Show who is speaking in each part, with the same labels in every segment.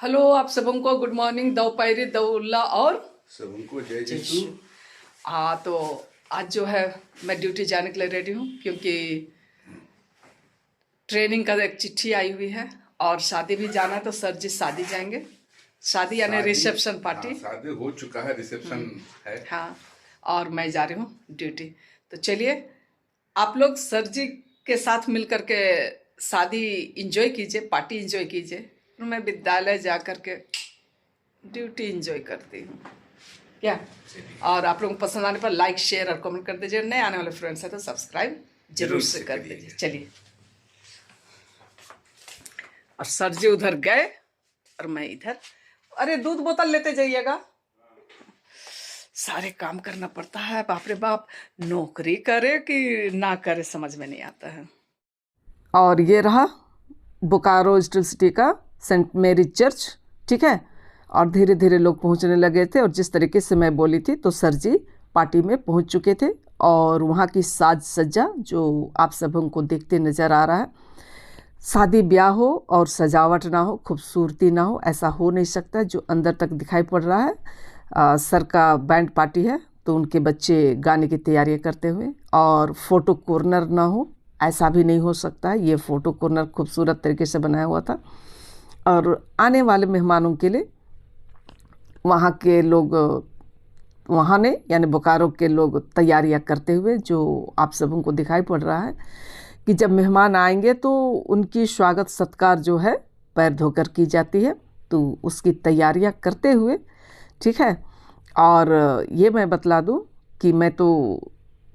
Speaker 1: Hello आप सबको good morning दोपहरी दौल्ला और
Speaker 2: सबको जय यीशु।
Speaker 1: हाँ, तो आज जो है मैं ड्यूटी जाने के लिए रेडी हूँ क्योंकि ट्रेनिंग का एक चिट्ठी आई हुई है और शादी भी जाना है। तो सर जी शादी जाएंगे, शादी यानी रिसेप्शन पार्टी।
Speaker 2: हाँ, शादी हो चुका है, रिसेप्शन है।
Speaker 1: हाँ, और मैं जा रही हूँ ड्यूटी। तो चलिए आप लोग सर जी के साथ मिल करके शादी इंजॉय कीजिए, पार्टी इंजॉय कीजिए। मैं विद्यालय जा करके ड्यूटी इंजॉय करती हूँ क्या। और आप लोगों को पसंद आने पर लाइक शेयर और कमेंट कर दीजिए। नए आने वाले फ्रेंड्स हैं तो सब्सक्राइब जरूर से कर दीजिए। चलिए, और सर जी उधर गए और मैं इधर। अरे दूध बोतल लेते जाइएगा, सारे काम करना पड़ता है। बाप रे बाप, नौकरी करे कि ना करे समझ में नहीं आता है। और ये रहा बोकारो स्टील सिटी का सेंट मैरीज चर्च, ठीक है। और धीरे धीरे लोग पहुंचने लगे थे और जिस तरीके से मैं बोली थी तो सर जी पार्टी में पहुंच चुके थे। और वहाँ की साज सज्जा जो आप सब को देखते नज़र आ रहा है, शादी ब्याह हो और सजावट ना हो, खूबसूरती ना हो, ऐसा हो नहीं सकता जो अंदर तक दिखाई पड़ रहा है। सर का बैंड पार्टी है तो उनके बच्चे गाने की तैयारियां करते हुए, और फ़ोटो कॉर्नर ना हो ऐसा भी नहीं हो सकता है। ये फ़ोटो कॉर्नर खूबसूरत तरीके से बनाया हुआ था और आने वाले मेहमानों के लिए वहाँ के लोग, वहाँ ने यानी बोकारो के लोग तैयारियां करते हुए, जो आप सबों को दिखाई पड़ रहा है कि जब मेहमान आएंगे तो उनकी स्वागत सत्कार जो है पैर धोकर की जाती है, तो उसकी तैयारियां करते हुए, ठीक है। और ये मैं बतला दूं कि मैं तो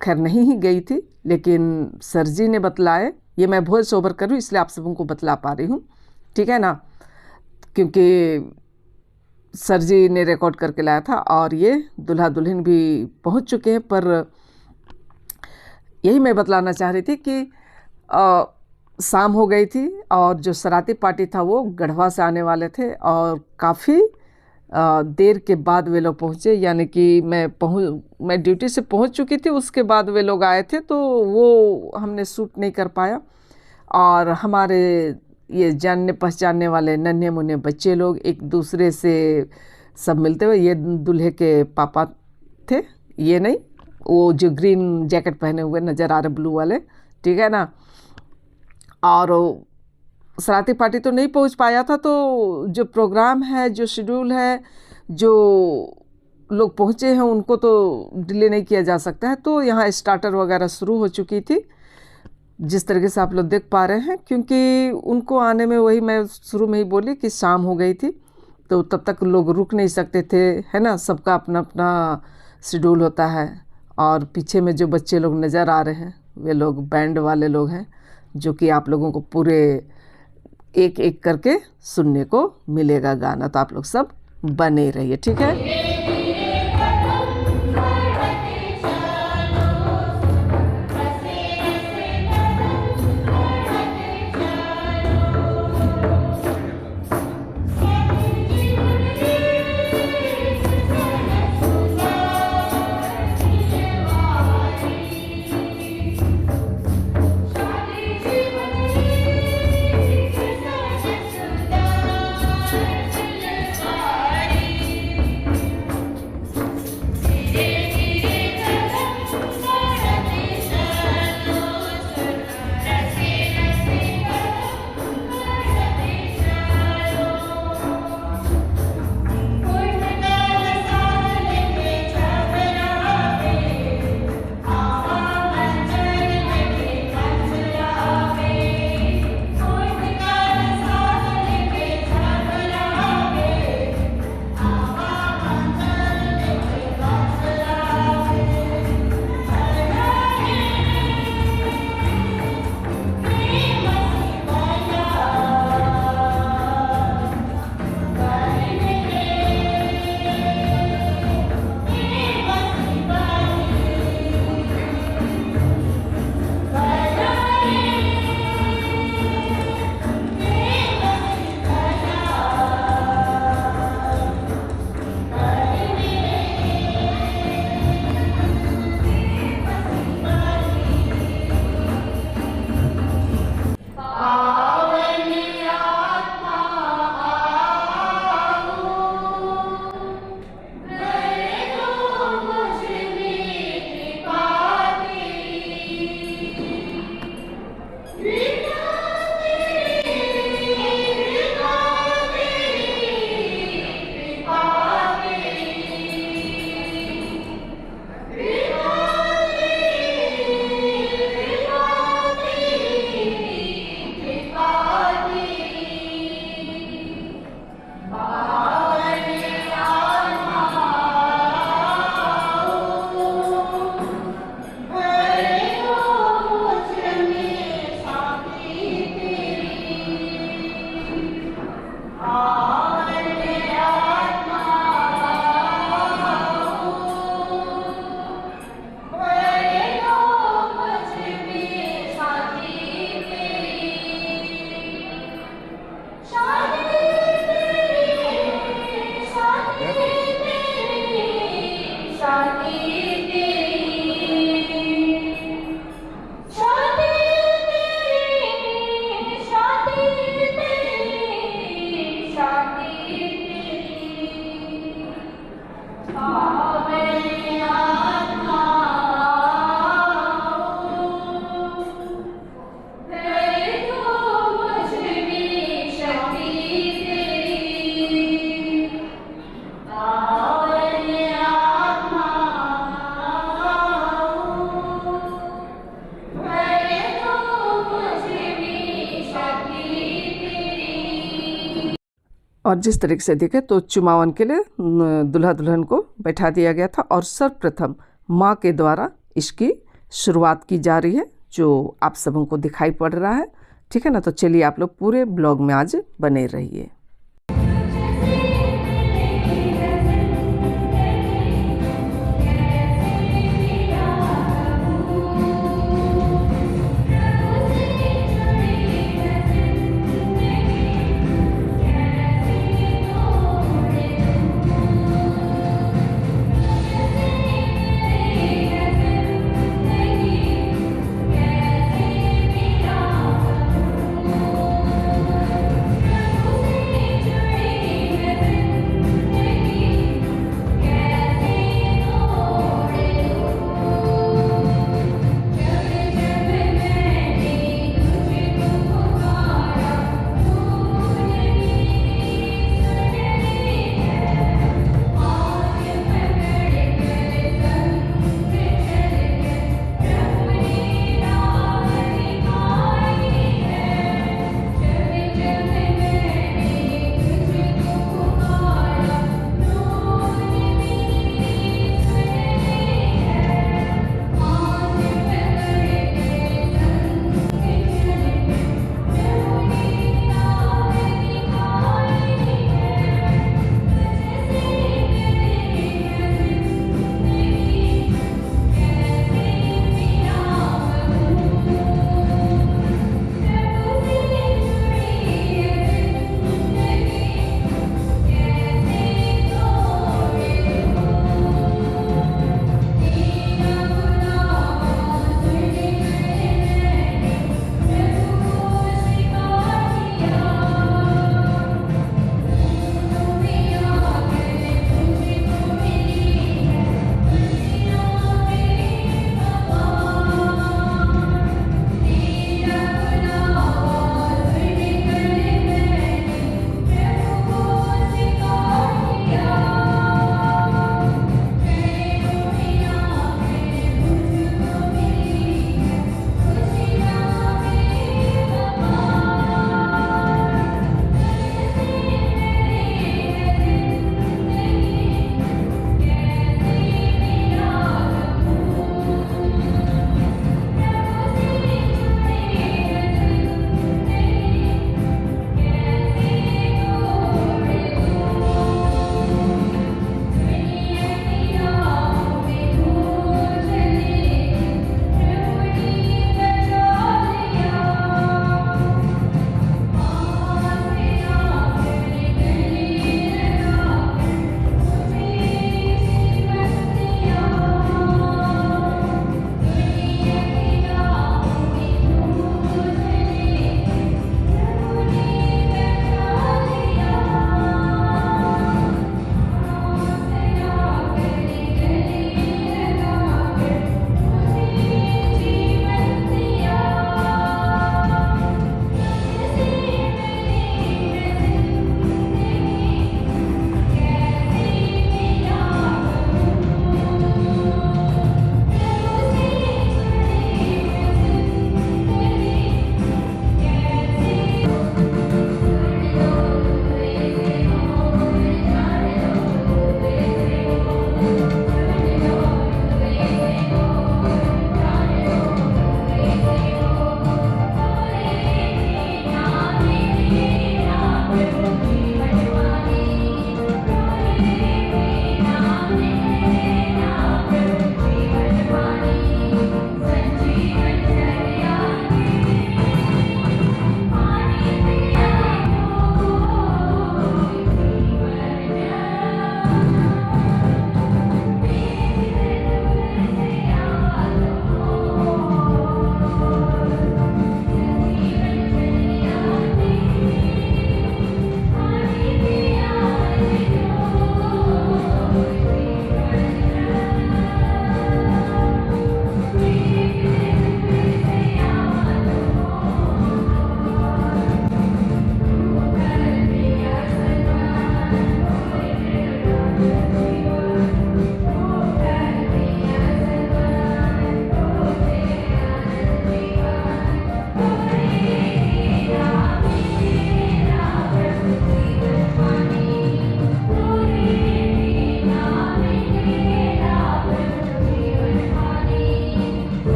Speaker 1: खैर नहीं ही गई थी, लेकिन सर जी ने बतलाए। ये मैं वॉइस ओवर करूँ इसलिए आप सबों को बतला पा रही हूँ, ठीक है ना, क्योंकि सर जी ने रिकॉर्ड करके लाया था। और ये दूल्हा दुल्हन भी पहुंच चुके हैं, पर यही मैं बतलाना चाह रही थी कि शाम हो गई थी और जो सराती पार्टी था वो गढ़वा से आने वाले थे और काफ़ी देर के बाद वे लोग पहुँचे। यानी कि मैं ड्यूटी से पहुँच चुकी थी, उसके बाद वे लोग आए थे तो वो हमने शूट नहीं कर पाया। और हमारे ये जानने पहचानने वाले नन्हे मुन्ने बच्चे लोग एक दूसरे से सब मिलते हुए, ये दूल्हे के पापा थे, ये नहीं, वो जो ग्रीन जैकेट पहने हुए नज़र आ रहे ब्लू वाले, ठीक है ना। और सराती पार्टी तो नहीं पहुंच पाया था, तो जो प्रोग्राम है, जो शेड्यूल है, जो लोग पहुंचे हैं उनको तो डिले नहीं किया जा सकता है। तो यहाँ स्टार्टर वगैरह शुरू हो चुकी थी जिस तरीके से आप लोग देख पा रहे हैं, क्योंकि उनको आने में, वही मैं शुरू में ही बोली कि शाम हो गई थी तो तब तक लोग रुक नहीं सकते थे, है ना। सबका अपना अपना शेड्यूल होता है। और पीछे में जो बच्चे लोग नज़र आ रहे हैं वे लोग बैंड वाले लोग हैं, जो कि आप लोगों को पूरे एक एक करके सुनने को मिलेगा गाना। तो आप लोग सब बने रहिए, ठीक है। और जिस तरीके से देखे तो चुमावन के लिए दुल्हा दुल्हन को बैठा दिया गया था और सर्वप्रथम माँ के द्वारा इसकी शुरुआत की जा रही है, जो आप सबों को दिखाई पड़ रहा है। ठीक है ना, तो चलिए आप लोग पूरे ब्लॉग में आज बने रहिए।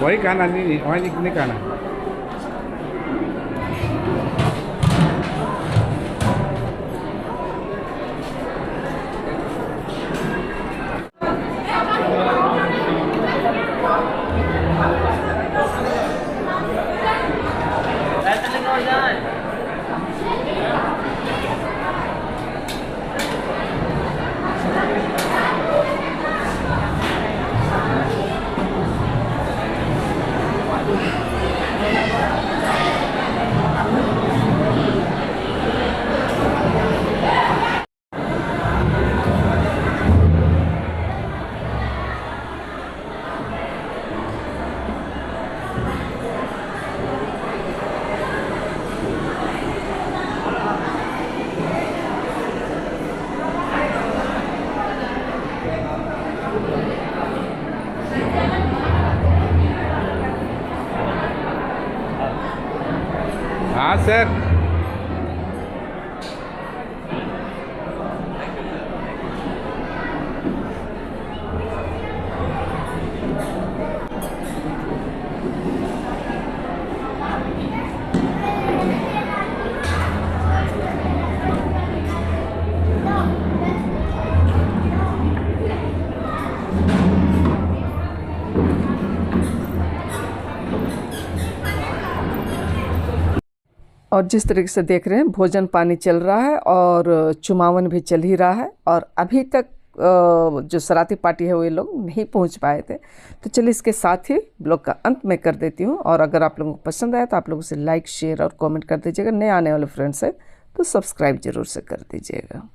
Speaker 3: वही खाना नहीं, वही नहीं खाना। हाँ सर।
Speaker 1: और जिस तरीके से देख रहे हैं भोजन पानी चल रहा है और चुमावन भी चल ही रहा है, और अभी तक जो सराती पार्टी है वो ये लोग नहीं पहुंच पाए थे। तो चलिए इसके साथ ही ब्लॉग का अंत में कर देती हूँ, और अगर आप लोगों को पसंद आया तो आप लोगों से लाइक शेयर और कमेंट कर दीजिएगा। नए आने वाले फ्रेंड्स है तो सब्सक्राइब जरूर से कर दीजिएगा।